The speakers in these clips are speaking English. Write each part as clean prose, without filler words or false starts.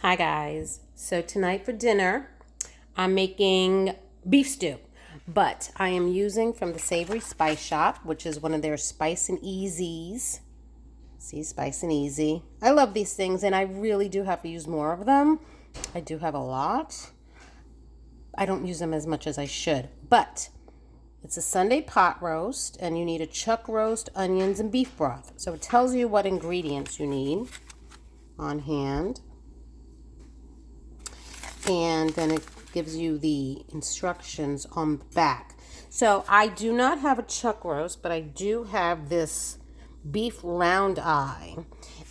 Hi guys. So tonight for dinner, I'm making beef stew, but I am using from the Savory Spice Shop, which is one of their Spice and Easies. See, Spice and Easy. I love these things and I really do have to use more of them. I do have a lot. I don't use them as much as I should, but it's a Sunday pot roast and you need a chuck roast, onions, and beef broth. So it tells you what ingredients you need on hand. And then it gives you the instructions on the back. So I do not have a chuck roast, but I do have this beef round eye.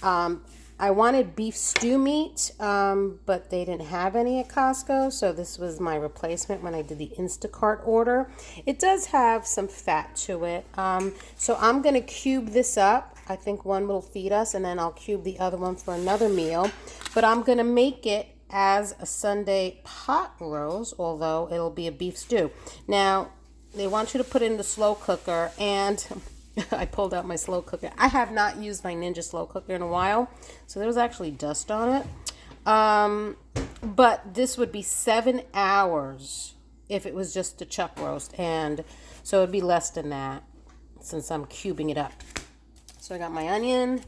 I wanted beef stew meat, but they didn't have any at Costco, so this was my replacement when I did the Instacart order. It does have some fat to it, so I'm going to cube this up. I think one will feed us, and then I'll cube the other one for another meal. But I'm going to make it as a Sunday pot roast, although it'll be a beef stew. Now, they want you to put it in the slow cooker, and I pulled out my slow cooker. I have not used my Ninja slow cooker in a while, so there was actually dust on it. But this would be 7 hours if it was just a chuck roast, and so it'd be less than that since I'm cubing it up. So I got my onion.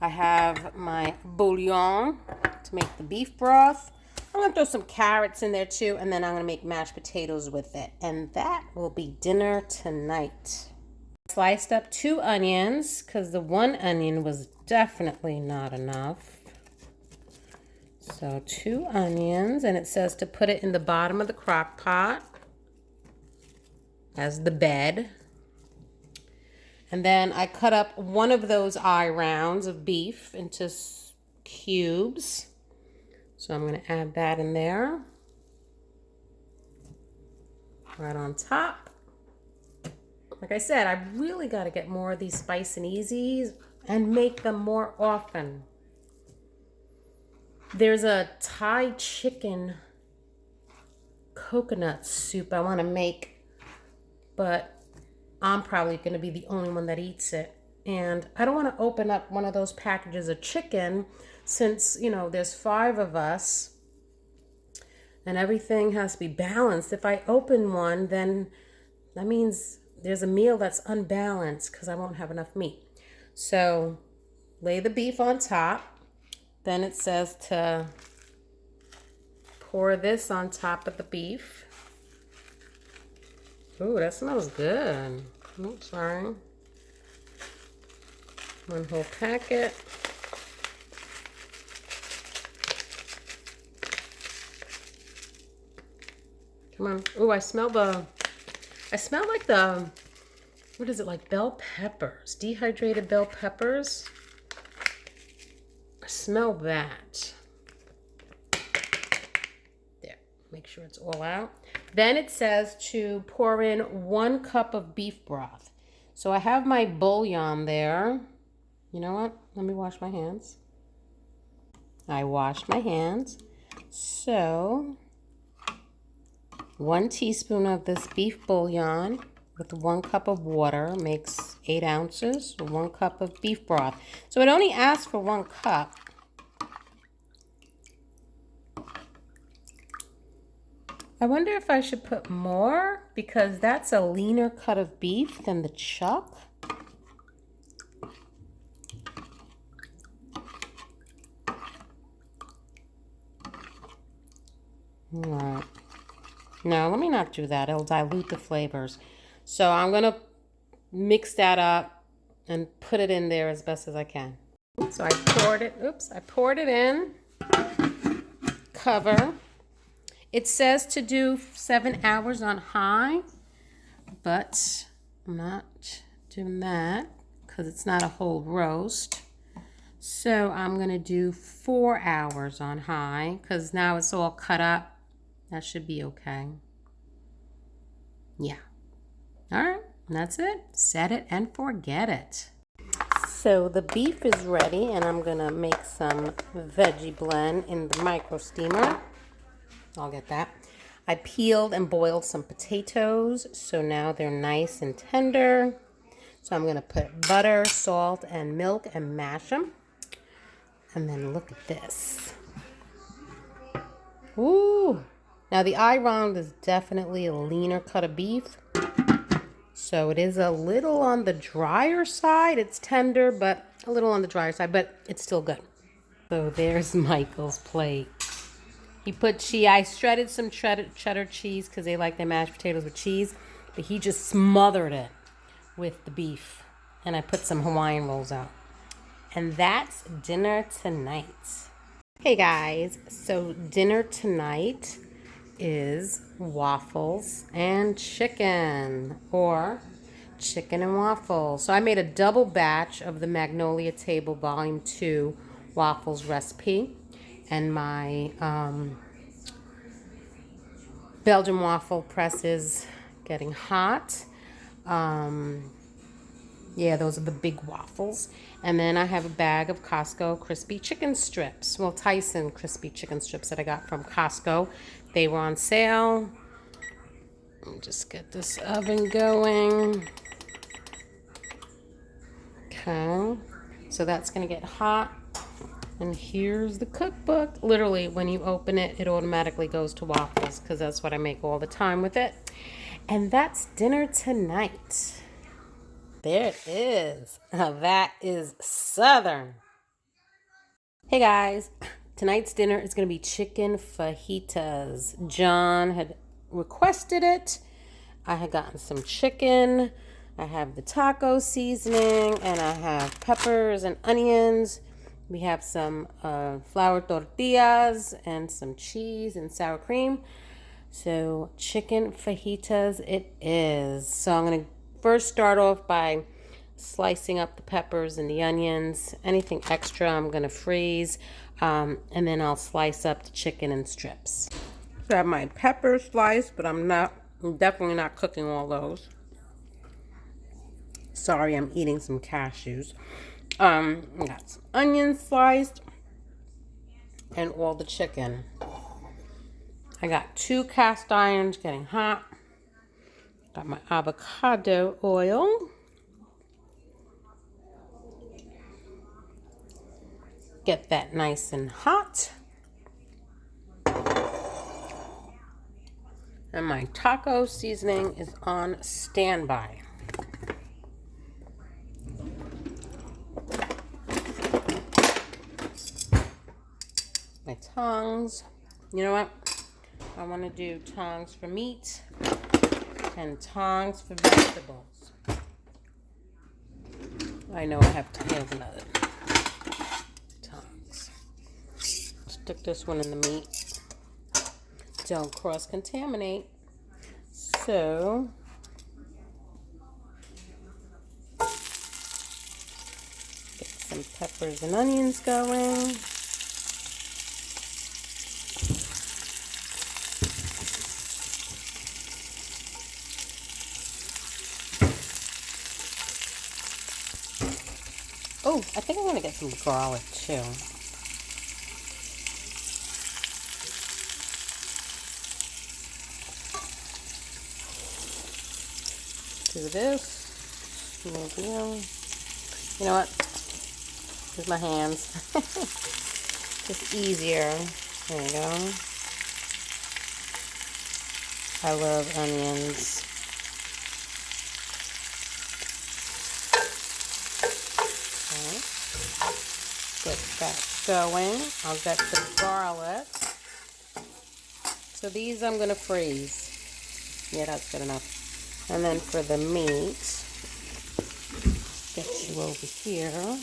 I have my bouillon to make the beef broth. I'm going to throw some carrots in there too, and then I'm going to make mashed potatoes with it. And that will be dinner tonight. Sliced up 2 onions because the 1 onion was definitely not enough. So 2 onions, and it says to put it in the bottom of the crock pot as the bed. And then I cut up one of those eye rounds of beef into cubes. So I'm going to add that in there. Right on top. Like I said, I really got to get more of these Spice and Easies and make them more often. There's a Thai chicken coconut soup I want to make, but I'm probably going to be the only one that eats it. And I don't want to open up one of those packages of chicken since, there's 5 of us and everything has to be balanced. If I open one, then that means there's a meal that's unbalanced because I won't have enough meat. So lay the beef on top. Then it says to pour this on top of the beef. Ooh, that smells good. Oops, sorry. 1 whole packet. Come on. Ooh, I smell like what is it, like bell peppers? Dehydrated bell peppers. I smell that. There, make sure it's all out. Then it says to pour in 1 cup of beef broth. So I have my bouillon there. You know what? Let me wash my hands. I washed my hands. So 1 teaspoon of this beef bouillon with 1 cup of water makes 8 ounces, 1 cup of beef broth. So it only asks for 1 cup. I wonder if I should put more because that's a leaner cut of beef than the chuck. All right. No, let me not do that. It'll dilute the flavors. So I'm going to mix that up and put it in there as best as I can. So I poured it in. Cover. It says to do 7 hours on high, but I'm not doing that because it's not a whole roast. So I'm going to do 4 hours on high because now it's all cut up. That should be okay. Yeah. All right. That's it. Set it and forget it. So the beef is ready, and I'm going to make some veggie blend in the micro steamer. I'll get that. I peeled and boiled some potatoes, so now they're nice and tender. So I'm going to put butter, salt, and milk and mash them. And then look at this. Ooh. Now the eye round is definitely a leaner cut of beef. So it is a little on the drier side. It's tender, but a little on the drier side, but it's still good. So there's Michael's plate. He put cheese. I shredded some cheddar cheese because they like their mashed potatoes with cheese, but he just smothered it with the beef. And I put some Hawaiian rolls out. And that's dinner tonight. Hey guys, so dinner tonight is waffles and chicken, or chicken and waffles. So I made a double batch of the Magnolia Table Volume 2 waffles recipe, and my Belgian waffle press is getting hot. Yeah, those are the big waffles. And then I have a bag of Costco crispy chicken strips. Well, Tyson crispy chicken strips that I got from Costco. They were on sale. Let me just get this oven going. Okay. So that's going to get hot. And here's the cookbook. Literally, when you open it, it automatically goes to waffles because that's what I make all the time with it. And that's dinner tonight. There it is. Now that is Southern. Hey guys, tonight's dinner is going to be chicken fajitas. John had requested it. I had gotten some chicken. I have the taco seasoning, and I have peppers and onions. We have some flour tortillas and some cheese and sour cream. So chicken fajitas it is. So I'm going to first start off by slicing up the peppers and the onions. Anything extra I'm going to freeze. And then I'll slice up the chicken in strips. So I have my peppers sliced, but I'm definitely not cooking all those. Sorry, I'm eating some cashews. I got some onions sliced and all the chicken. I got 2 cast irons getting hot. Got my avocado oil. Get that nice and hot. And my taco seasoning is on standby. My tongs. You know what? I want to do tongs for meat and tongs for vegetables. I know I have to have another tongs. Stick this one in the meat. Don't cross-contaminate. So, get some peppers and onions going. Oh, I think I'm going to get some garlic too. Do this. You know what? Here's my hands. Just easier. There you go. I love onions. Get that going. I'll get the garlic. So these I'm going to freeze. Yeah, that's good enough. And then for the meat, get you over here.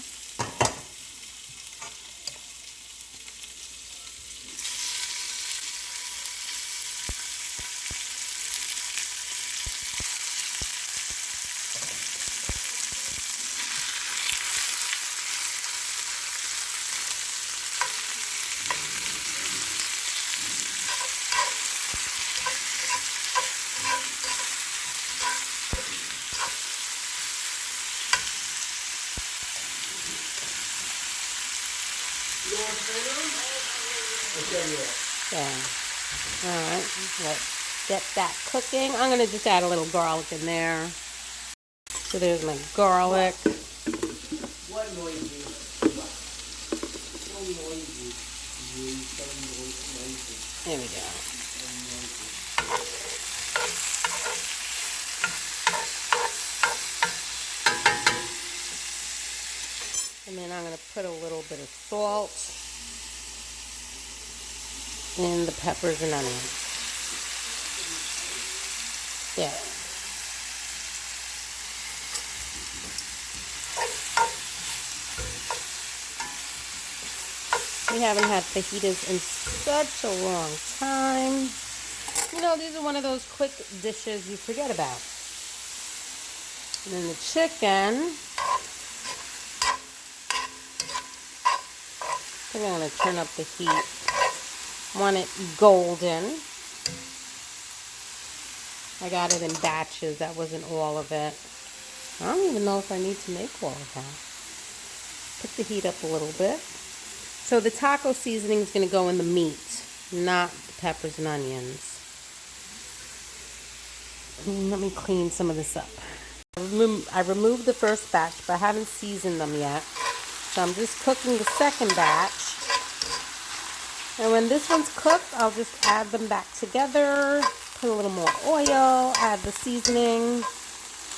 So, alright, let's get that cooking. I'm going to just add a little garlic in there. So there's my garlic. What noise? There we go. And then I'm going to put a little bit of salt in the peppers and onions. Yeah. We haven't had fajitas in such a long time. You know, these are one of those quick dishes you forget about. And then the chicken. I think I'm going to turn up the heat. Want it golden. I got it in batches. That wasn't all of it. I don't even know if I need to make all of that. Put the heat up a little bit. So the taco seasoning is going to go in the meat, not the peppers and onions. Let me clean some of this up. I removed the first batch, but I haven't seasoned them yet. So I'm just cooking the second batch. And when this one's cooked, I'll just add them back together, put a little more oil, add the seasoning,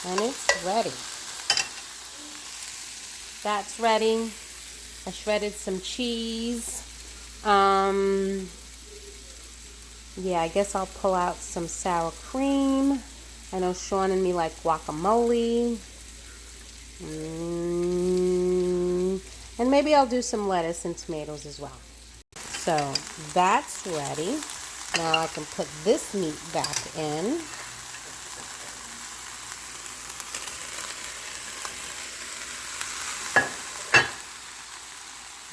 and it's ready. That's ready. I shredded some cheese. Yeah, I guess I'll pull out some sour cream. I know Sean and me like guacamole. And maybe I'll do some lettuce and tomatoes as well. So that's ready. Now I can put this meat back in.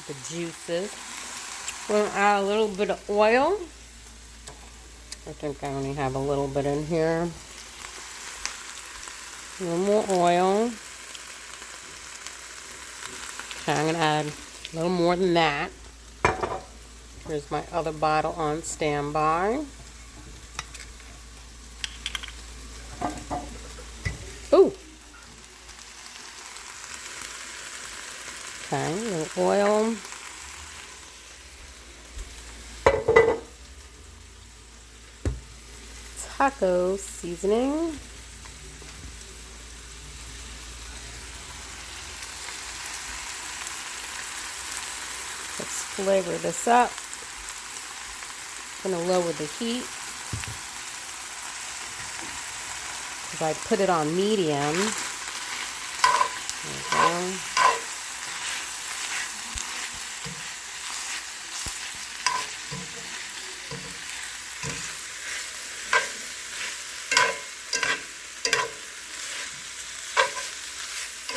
The juices. We're going to add a little bit of oil. I think I only have a little bit in here. A little more oil. Okay, I'm going to add a little more than that. Here's my other bottle on standby. Ooh. Okay, a little oil. Taco seasoning. Let's flavor this up. I'm going to lower the heat because I put it on medium. There we go.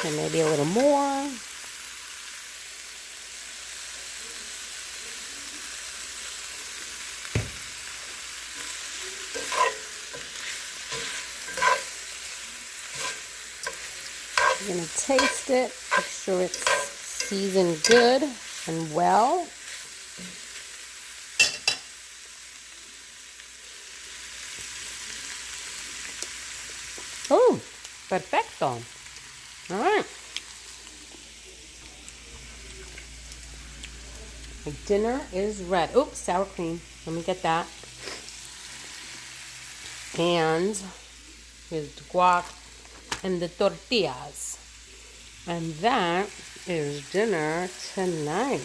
And maybe a little more. I'm going to taste it, make sure it's seasoned good and well. Oh, perfecto. All right. My dinner is ready. Oops, sour cream. Let me get that. And here's the guac and the tortillas. And that is dinner tonight.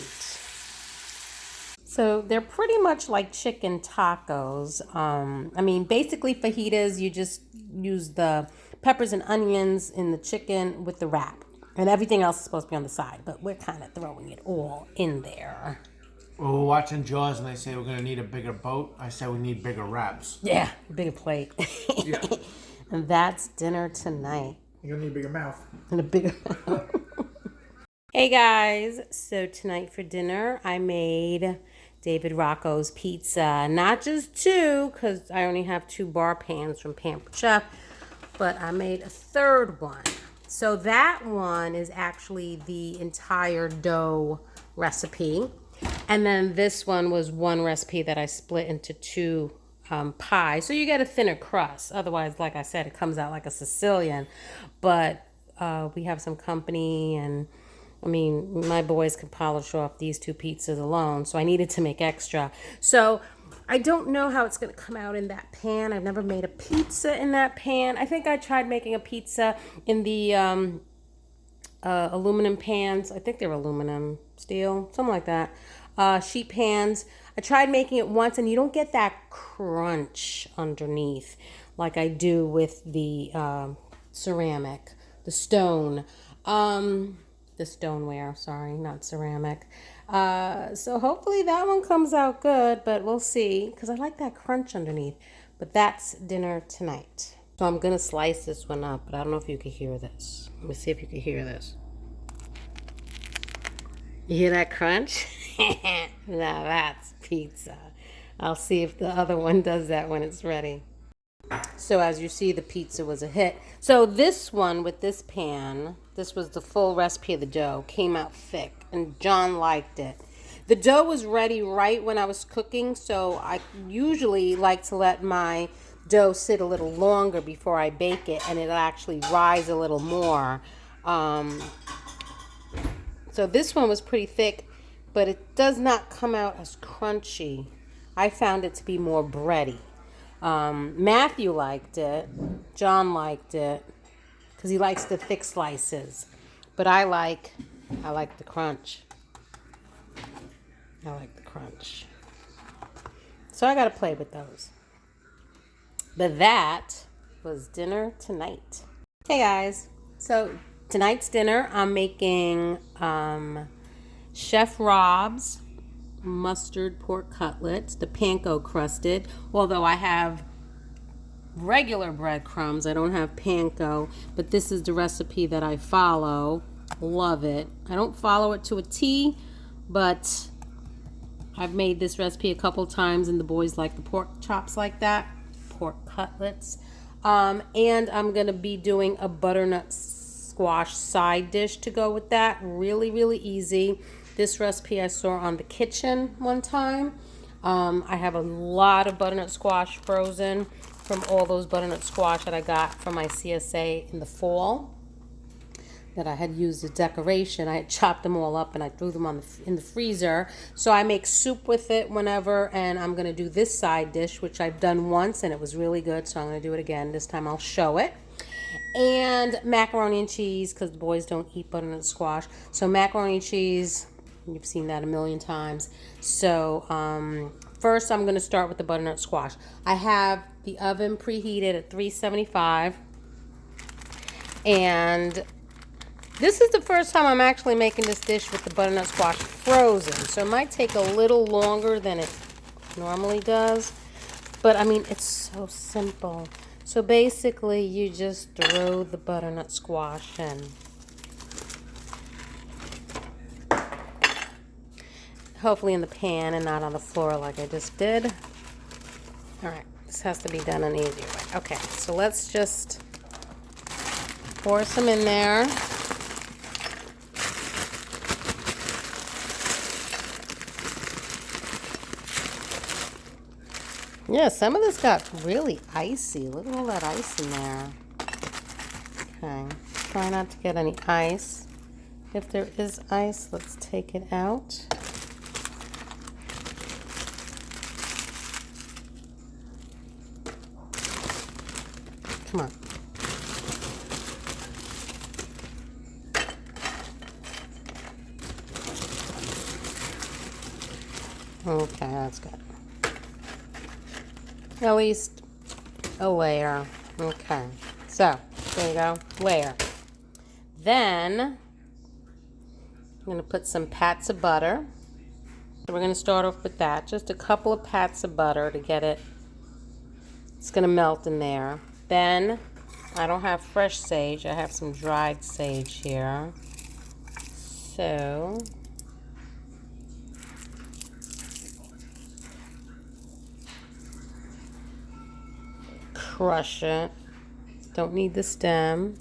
So they're pretty much like chicken tacos. I mean, basically fajitas, you just use the peppers and onions in the chicken with the wrap. And everything else is supposed to be on the side, but we're kind of throwing it all in there. Well, we're watching Jaws and they say we're going to need a bigger boat. I said we need bigger wraps. Yeah, bigger plate. Yeah. And that's dinner tonight. You're going to need a bigger mouth. And a bigger Hey guys, so tonight for dinner I made David Rocco's pizza. Not just two, because I only have 2 bar pans from Pampered Chef, but I made a third one. So that one is actually the entire dough recipe. And then this one was one recipe that I split into 2 pies. So you get a thinner crust. Otherwise, like I said, it comes out like a Sicilian. But we have some company, and I mean, my boys can polish off these 2 pizzas alone. So I needed to make extra. So I don't know how it's going to come out in that pan. I've never made a pizza in that pan. I think I tried making a pizza in the aluminum pans. I think they're aluminum, steel, something like that. Sheet pans. I tried making it once, and you don't get that crunch underneath like I do with the ceramic, the stone. The stoneware, sorry, not ceramic. So hopefully that one comes out good, but we'll see, because I like that crunch underneath. But that's dinner tonight. So I'm going to slice this one up, but I don't know if you can hear this. Let me see if you can hear this. You hear that crunch? Now that's pizza. I'll see if the other one does that when it's ready. So as you see, the pizza was a hit. So this one with this pan, this was the full recipe of the dough, came out thick, and John liked it. The dough was ready right when I was cooking, so I usually like to let my dough sit a little longer before I bake it, and it'll actually rise a little more. So this one was pretty thick, but it does not come out as crunchy. I found it to be more bready. Matthew liked it. John liked it because he likes the thick slices. But I like the crunch. I like the crunch. So I got to play with those. But that was dinner tonight. Hey guys. So tonight's dinner, I'm making Chef Rob's mustard pork cutlets, the panko crusted. Although I have regular breadcrumbs, I don't have panko, but this is the recipe that I follow. Love it. I don't follow it to a T, but I've made this recipe a couple times, and the boys like the pork chops like that, pork cutlets. And I'm gonna be doing a butternut squash side dish to go with that. Really, really easy. This recipe I saw on The Kitchen one time. I have a lot of butternut squash frozen from all those butternut squash that I got from my CSA in the fall that I had used as decoration. I had chopped them all up and I threw them in the freezer. So I make soup with it whenever, and I'm going to do this side dish, which I've done once and it was really good, so I'm going to do it again. This time I'll show it. And macaroni and cheese, because the boys don't eat butternut squash. So macaroni and cheese, you've seen that a million times. So first I'm going to start with the butternut squash. I have the oven preheated at 375. And this is the first time I'm actually making this dish with the butternut squash frozen. So it might take a little longer than it normally does. But I mean, it's so simple. So basically you just throw the butternut squash in. Hopefully in the pan and not on the floor like I just did. All right, this has to be done an easier way. Okay, so let's just pour some in there. Yeah, some of this got really icy. Look at all that ice in there. Okay, try not to get any ice. If there is ice, let's take it out. Come on. Okay, that's good. At least a layer. Okay, so there you go, layer. Then I'm going to put some pats of butter. So we're going to start off with that. Just a couple of pats of butter to get it. It's going to melt in there. Then I don't have fresh sage. I have some dried sage here. So crush it. Don't need the stem.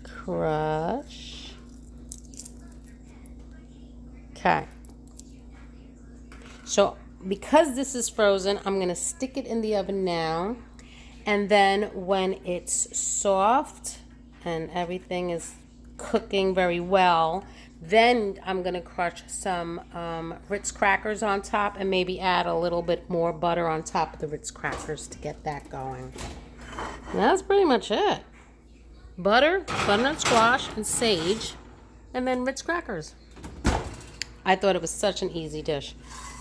Crush. Okay. So because this is frozen, I'm going to stick it in the oven now. And then when it's soft and everything is cooking very well. Then I'm going to crush some Ritz crackers on top and maybe add a little bit more butter on top of the Ritz crackers to get that going. And that's pretty much it. Butter, butternut squash, and sage, and then Ritz crackers. I thought it was such an easy dish.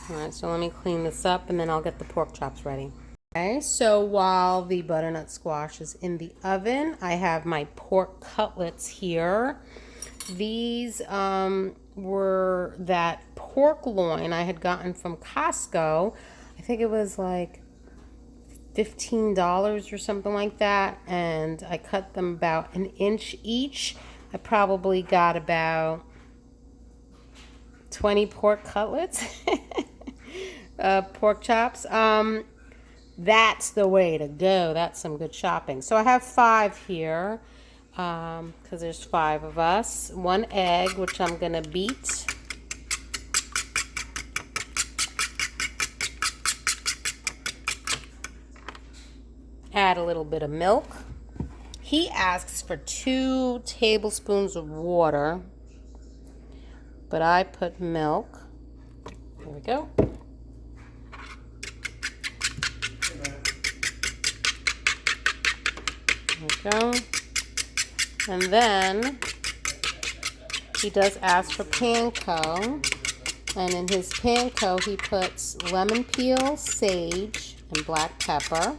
All right, so let me clean this up and then I'll get the pork chops ready. Okay, so while the butternut squash is in the oven, I have my pork cutlets here. These were that pork loin I had gotten from Costco. I think it was like $15 or something like that. And I cut them about an inch each. I probably got about 20 pork cutlets, pork chops. That's the way to go. That's some good shopping. So I have 5 here. Because there's 5 of us. 1 egg, which I'm going to beat. Add a little bit of milk. He asks for 2 tablespoons of water, but I put milk. Here we go. There we go. And then he does ask for panko. And in his panko, he puts lemon peel, sage, and black pepper.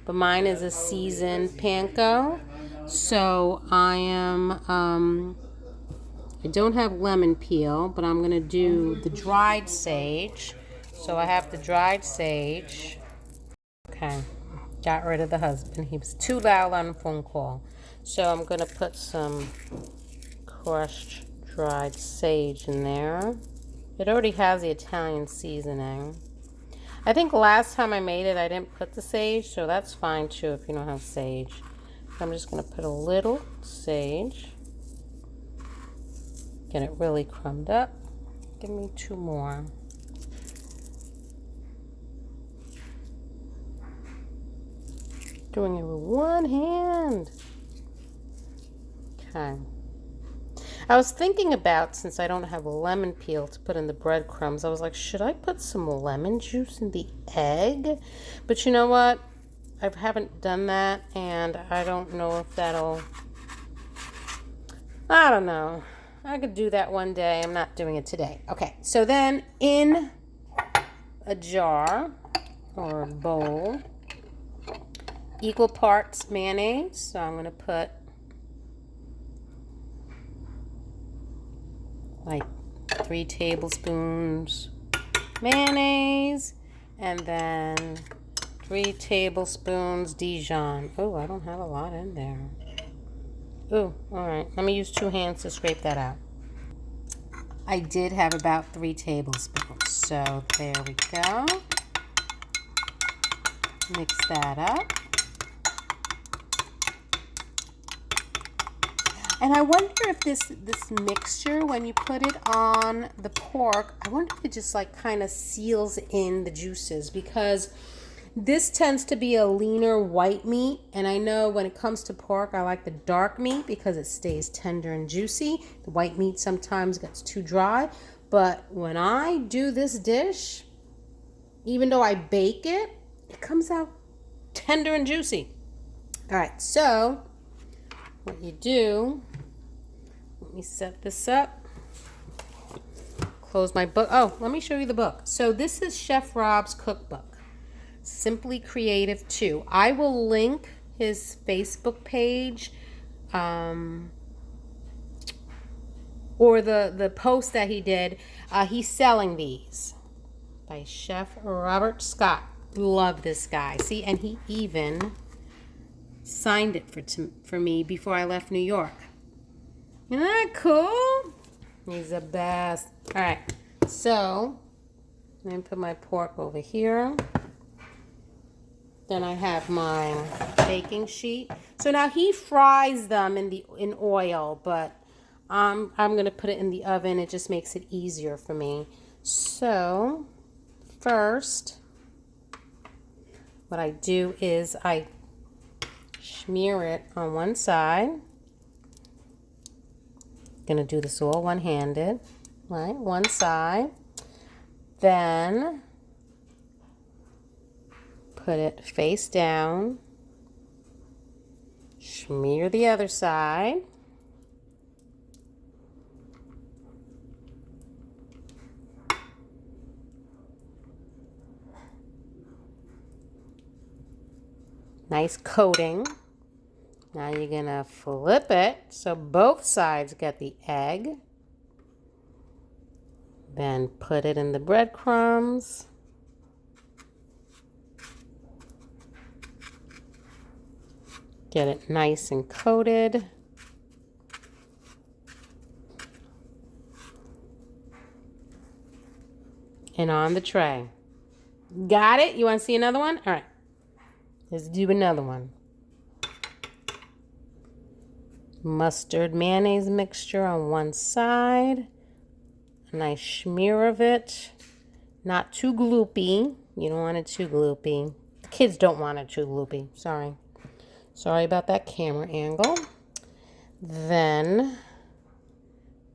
But mine is a seasoned panko. So I don't have lemon peel, but I'm going to do the dried sage. So I have the dried sage. Okay. Got rid of the husband. He was too loud on the phone call. So I'm going to put some crushed dried sage in there. It already has the Italian seasoning. I think last time I made it, I didn't put the sage, so that's fine too if you don't have sage. I'm just going to put a little sage. Get it really crumbed up. Give me 2 more. Doing it with 1 hand. Okay. I was thinking about, since I don't have a lemon peel to put in the breadcrumbs, I was like, should I put some lemon juice in the egg? But you know what? I haven't done that, and I don't know if that'll... I don't know. I could do that one day. I'm not doing it today. Okay, so then in a jar or a bowl, equal parts mayonnaise. So I'm going to put like 3 tablespoons mayonnaise, and then 3 tablespoons Dijon. Oh, I don't have a lot in there. Oh, all right. Let me use 2 hands to scrape that out. I did have about 3 tablespoons. So there we go. Mix that up. And I wonder if this mixture, when you put it on the pork, I wonder if it just like kind of seals in the juices, because this tends to be a leaner white meat. And I know when it comes to pork, I like the dark meat because it stays tender and juicy. The white meat sometimes gets too dry. But when I do this dish, even though I bake it, it comes out tender and juicy. All right, so what you do, let me set this up, close my book. Oh, let me show you the book. So this is Chef Rob's cookbook, Simply Creative 2. I will link his Facebook page or the post that he did. He's selling these by Chef Robert Scott. Love this guy. See, and he even signed it for me before I left New York. Isn't that cool? He's the best. All right, so let me put my pork over here. Then I have my baking sheet. So now he fries them in oil, but I'm gonna put it in the oven. It just makes it easier for me. So first, what I do is I smear it on one side. gonna do this all one-handed, right? One side. Then put it face down. Smear the other side. Nice coating. Now you're gonna flip it so both sides get the egg. Then put it in the breadcrumbs. Get it nice and coated. And on the tray. Got it? You want to see another one? All right. Let's do another one. Mustard mayonnaise mixture on one side. A nice smear of it. Not too gloopy. You don't want it too gloopy. The kids don't want it too gloopy. Sorry. Sorry about that camera angle. Then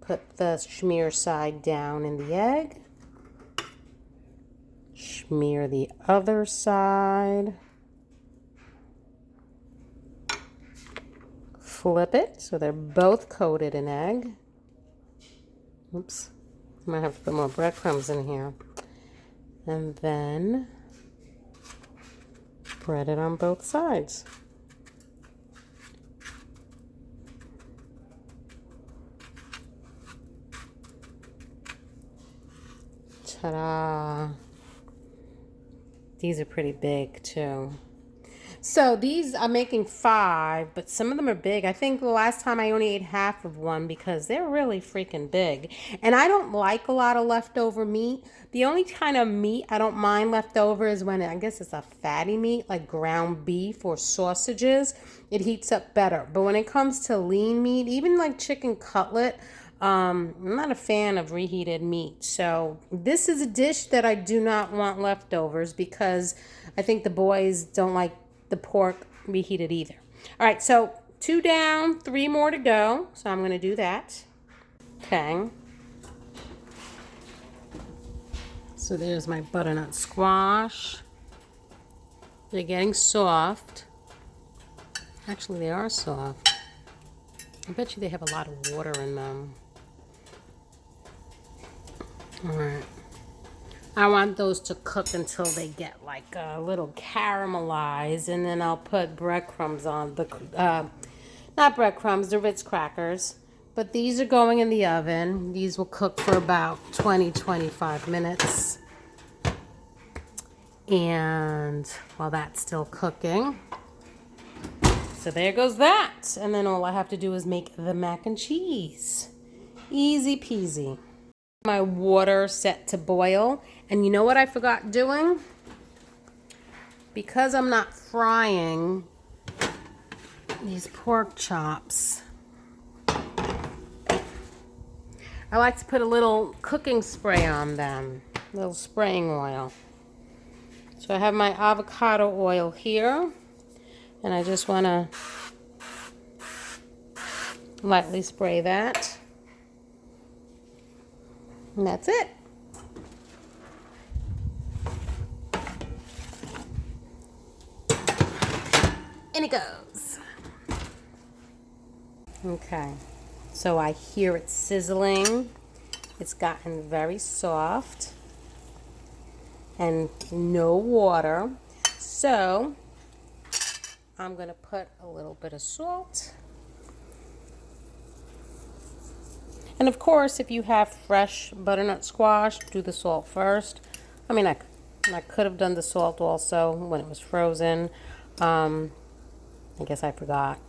put the smear side down in the egg. Smear the other side. Flip it so they're both coated in egg. Oops, I might have to put more breadcrumbs in here. And then spread it on both sides. Ta-da! These are pretty big too. So these I'm making 5, but some of them are big. I think the last time I only ate half of one because they're really freaking big. And I don't like a lot of leftover meat. The only kind of meat I don't mind leftover is when I guess it's a fatty meat like ground beef or sausages. It heats up better. But when it comes to lean meat, even like chicken cutlet, I'm not a fan of reheated meat. So this is a dish that I do not want leftovers because I think the boys don't like the pork reheated either. All right, so 2 down, 3 more to go. So I'm going to do that. Okay. So there's my butternut squash. They're getting soft. Actually, they are soft. I bet you they have a lot of water in them. All right. I want those to cook until they get like a little caramelized, and then I'll put breadcrumbs on the, not breadcrumbs, the Ritz crackers. But these are going in the oven. These will cook for about 20-25 minutes. And while that's still cooking, so there goes that. And then all I have to do is make the mac and cheese. Easy peasy. My water set to boil. And you know what I forgot doing? Because I'm not frying these pork chops, I like to put a little cooking spray on them, a little spraying oil. So I have my avocado oil here, and I just want to lightly spray that. And that's it. In it goes. Okay, so I hear it sizzling. It's gotten very soft and no water. So I'm gonna put a little bit of salt. And of course, if you have fresh butternut squash, do the salt first. I mean, I could have done the salt also when it was frozen. I guess I forgot.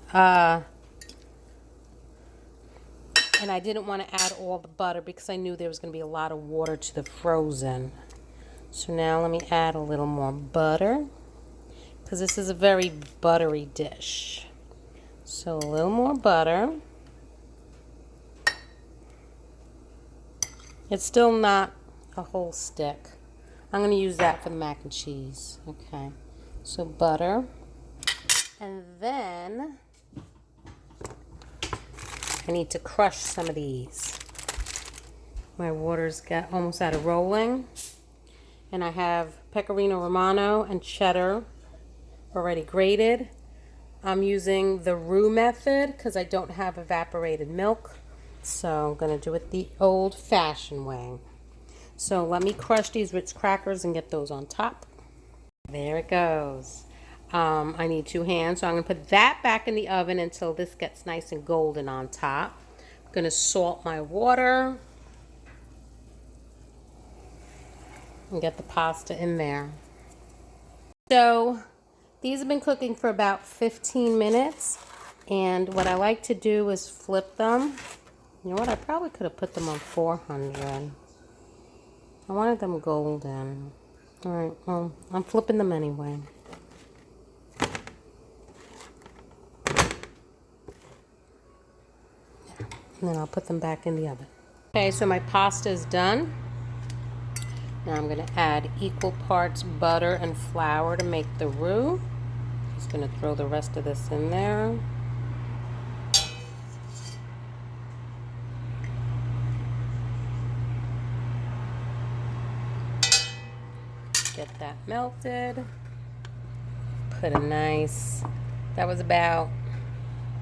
And I didn't want to add all the butter because I knew there was going to be a lot of water to the frozen. So now let me add a little more butter because this is a very buttery dish. So a little more butter. It's still not a whole stick. I'm going to use that for the mac and cheese. Okay. So butter. And then I need to crush some of these. My water's got almost out of rolling. And I have pecorino romano and cheddar already grated. I'm using the roux method because I don't have evaporated milk. So I'm going to do it the old-fashioned way. So let me crush these Ritz crackers and get those on top. There it goes. I need 2 hands, so I'm going to put that back in the oven until this gets nice and golden on top. I'm going to salt my water and get the pasta in there. So these have been cooking for about 15 minutes, and what I like to do is flip them. You know what, I probably could have put them on 400. I wanted them golden. All right, well, I'm flipping them anyway. And then I'll put them back in the oven. Okay, so my pasta is done. Now I'm going to add equal parts butter and flour to make the roux. Just going to throw the rest of this in there. Get that melted. Put a nice, that was about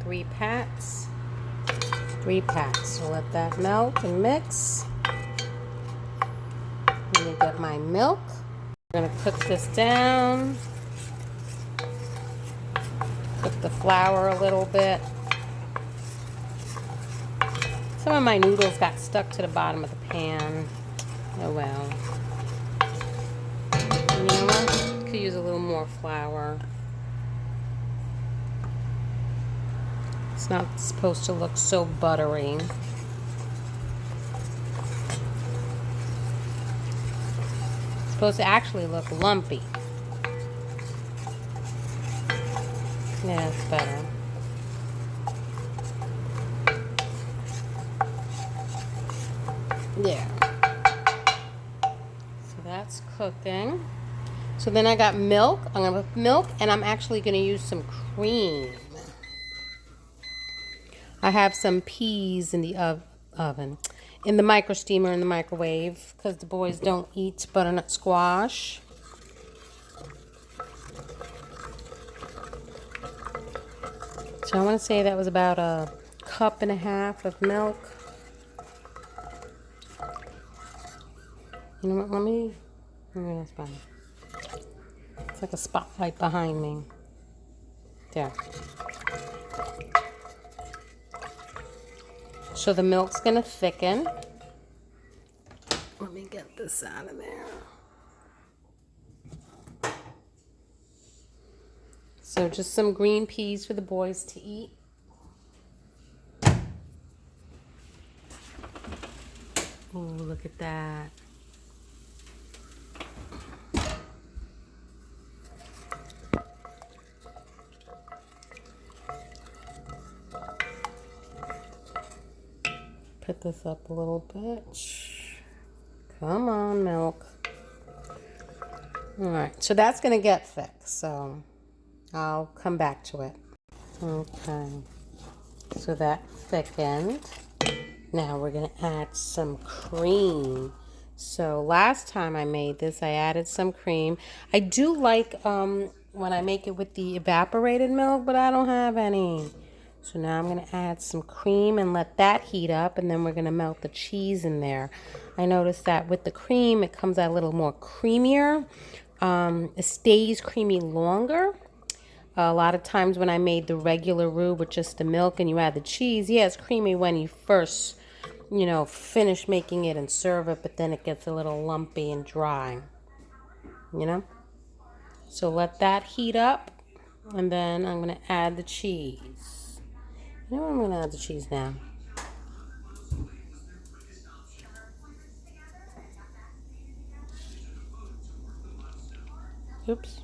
3 pats. 3 pats. So let that melt and mix. Let me get my milk. I'm going to cook this down. Cook the flour a little bit. Some of my noodles got stuck to the bottom of the pan. Oh well. You know what? Could use a little more flour. It's not supposed to look so buttery. It's supposed to actually look lumpy. Yeah, it's better. Yeah. So that's cooking. So then I got milk. I'm going to put milk, and I'm actually going to use some cream. I have some peas in the oven, in the micro steamer in the microwave, because the boys don't eat butternut squash. So I want to say that was about 1.5 cups of milk. You know what? Okay, that's fine. It's like a spotlight behind me. There. So the milk's going to thicken. Let me get this out of there. So just some green peas for the boys to eat. Oh, look at that. Put this up a little bit. Come on, milk. All right, so that's going to get thick, so I'll come back to it. Okay, so that thickened. Now we're going to add some cream. So last time I made this, I added some cream. I do like when I make it with the evaporated milk, but I don't have any. So now I'm going to add some cream and let that heat up, and then we're going to melt the cheese in there. I noticed that with the cream, it comes out a little more creamier. It stays creamy longer. A lot of times when I made the regular roux with just the milk and you add the cheese, yeah, it's creamy when you first, finish making it and serve it, but then it gets a little lumpy and dry, So let that heat up, and then I'm going to add the cheese. You know what, I'm going to add the cheese now. Oops.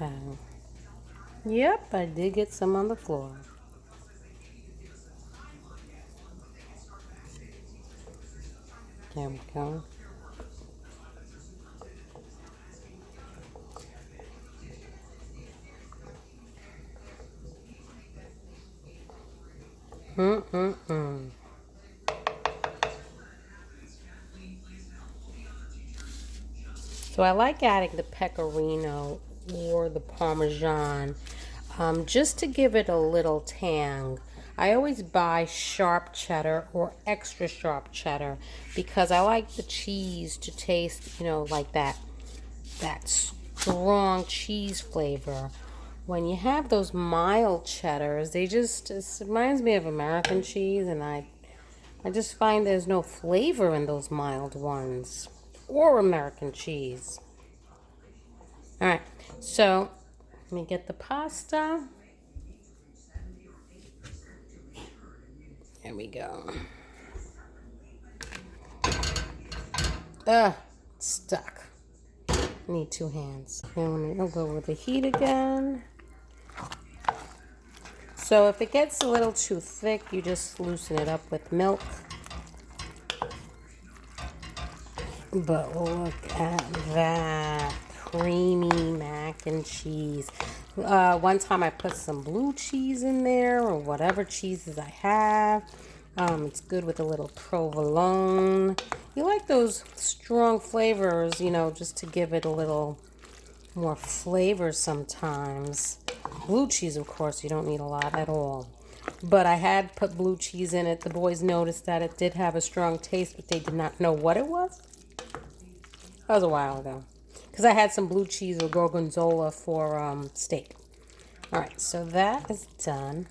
Okay. Yep, I did get some on the floor. There we go. So I like adding the pecorino or the Parmesan just to give it a little tang. I always buy sharp cheddar or extra sharp cheddar because I like the cheese to taste, like that strong cheese flavor. When you have those mild cheddars, it reminds me of American cheese, and I just find there's no flavor in those mild ones or American cheese. All right, so let me get the pasta. There we go. Stuck. Need two hands. And I'll go with the heat again. So if it gets a little too thick, you just loosen it up with milk. But look at that creamy mac and cheese. One time I put some blue cheese in there, or whatever cheeses I have. It's good with a little provolone. You like those strong flavors, just to give it a little more flavor sometimes. Blue cheese, of course, you don't need a lot at all. But I had put blue cheese in it. The boys noticed that it did have a strong taste, but they did not know what it was. That was a while ago. Because I had some blue cheese or gorgonzola for steak. All right, so that is done.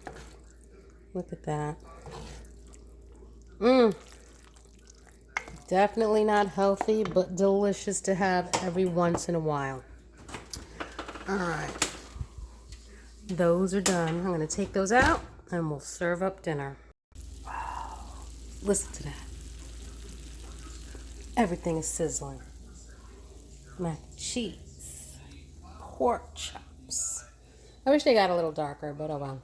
Look at that. Definitely not healthy, but delicious to have every once in a while. All right. Those are done. I'm going to take those out and we'll serve up dinner. Wow. Listen to that. Everything is sizzling. Mac and cheese. Pork chops. I wish they got a little darker, but oh well.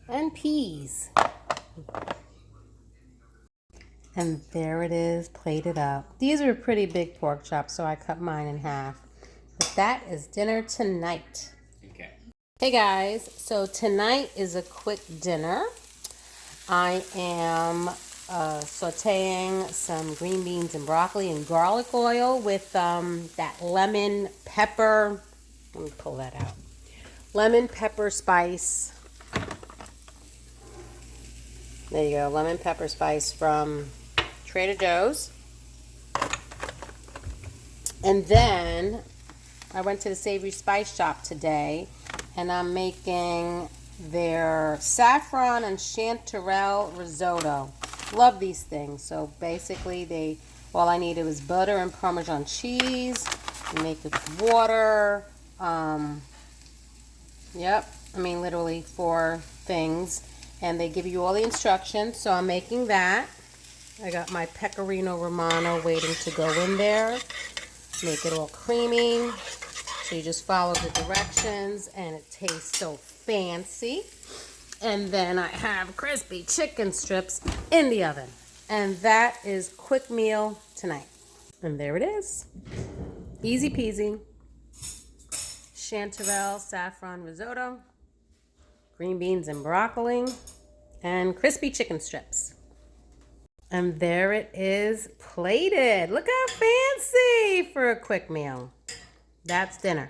And peas. And there it is, plated up. These are pretty big pork chops, so I cut mine in half. But that is dinner tonight. Okay. Hey guys, so tonight is a quick dinner. I am sauteing some green beans and broccoli in garlic oil with that lemon pepper. Let me pull that out. Lemon pepper spice. There you go, lemon pepper spice from Trader Joe's. And then I went to the Savory Spice Shop today, and I'm making their saffron and chanterelle risotto. Love these things. So basically, all I needed was butter and Parmesan cheese. You make it with water. Literally 4 things. And they give you all the instructions. So I'm making that. I got my pecorino romano waiting to go in there. Make it all creamy. So you just follow the directions and it tastes so fancy. And then I have crispy chicken strips in the oven. And that is quick meal tonight. And there it is. Easy peasy. Chanterelle saffron risotto. Green beans and broccoli. And crispy chicken strips. And there it is plated. Look how fancy for a quick meal. That's dinner.